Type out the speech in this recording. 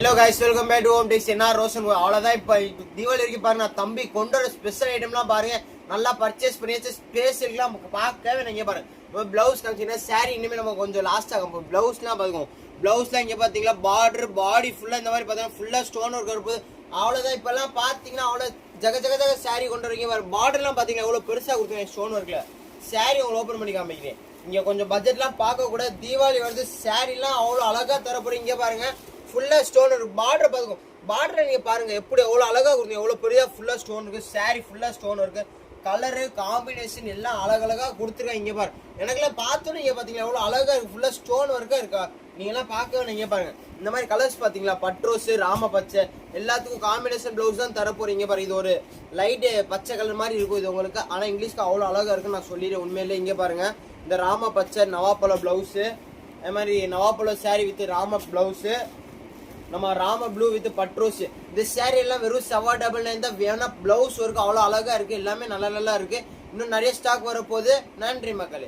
Hello guys, welcome back to home techs. என்ன ரோஷன் அவ்வளோதான். இப்போ தீபாவளி வரைக்கும் பாருங்க, தம்பி கொண்டு வர ஸ்பெஷல் ஐட்டம்லாம் பாருங்க, நல்லா பர்ச்சேஸ் பண்ணியாச்சு. ஸ்பேஸ் இருக்குலாம் பார்க்கவே நீங்கள் பாருங்க. ப்ளவுஸ் காமிச்சிங்கன்னா சாரி இனிமேல் நம்ம கொஞ்சம் லாஸ்ட்டாக ப்ளவுஸ்லாம் பார்த்துக்கோம். ப்ளவுஸ்லாம் இங்கே பார்த்தீங்களா, பார்டர் பாடி ஃபுல்லாக இந்த மாதிரி பார்த்தீங்கன்னா ஃபுல்லாக ஸ்டோன் ஒர்க் இருப்பது. அவ்வளோதான். இப்போல்லாம் பார்த்தீங்கன்னா அவ்வளோ ஜக ஜக ஜக சாரி கொண்டு வரீங்க பாரு. பார்டர்லாம் பார்த்தீங்கன்னா எவ்வளோ பெருசாக கொடுத்துருங்க ஸ்டோன் ஒர்க்கில். சாரி உங்களை ஓப்பன் பண்ணி காமிக்கிறேன். இங்கே கொஞ்சம் பட்ஜெட்லாம் பார்க்கக்கூடாது. தீபாவளி வந்து சாரிலாம் அவ்வளோ அழகாக தரப்போறீங்க. இங்கே பாருங்க, ஃபுல்லாக ஸ்டோன் இருக்கு. பார்டர் பார்த்துக்கோ, பார்டர் நீங்கள் பாருங்கள் எப்படி எவ்வளோ அழகாக கொடுங்க, எவ்வளோ பெரிய ஃபுல்லாக ஸ்டோன் இருக்குது. சாரி ஃபுல்லாக ஸ்டோன் இருக்குது. கலரு காம்பினேஷன் எல்லாம் அழகழகாக கொடுத்துருக்காங்க. இங்கே பாருங்க, எனக்குலாம் பார்த்தோன்னே இங்கே பார்த்தீங்களா எவ்வளோ அழகாக இருக்குது. ஃபுல்லாக ஸ்டோன் ஒர்க்காக இருக்கா. நீங்கள்லாம் பார்க்கவே இங்கே பாருங்கள். இந்த மாதிரி கலர்ஸ் பார்த்தீங்களா, பட்ரோஸு ராம பச்சை எல்லாத்துக்கும் காம்பினேஷன் ப்ளவுஸ் தான் தர போகிறீங்க பாருங்க. இது ஒரு லைட்டு பச்சை கலர் மாதிரி இருக்கும் இது உங்களுக்கு. ஆனால் இங்கிலீஷ்க்கு அவ்வளோ அழகாக இருக்குன்னு நான் சொல்லிடுறேன் உண்மையிலே. இங்கே பாருங்கள், இந்த ராம பச்சை நவாப்பழம் ப்ளவுஸு, அது மாதிரி நவாப்பழம் சாரி வித் ராம ப்ளவுஸு, நம்ம ராம ப்ளூ வித் பட்ரோஸ். இந்த சாரி எல்லாம் வெறும் 799 தான். வேணா பிளவுஸ் ஒர்க் அவ்வளோ அழகா இருக்கு. எல்லாமே நல்லா நல்லா இருக்கு. இன்னும் நிறைய ஸ்டாக் வரப்போகுது. நன்றி மக்களே.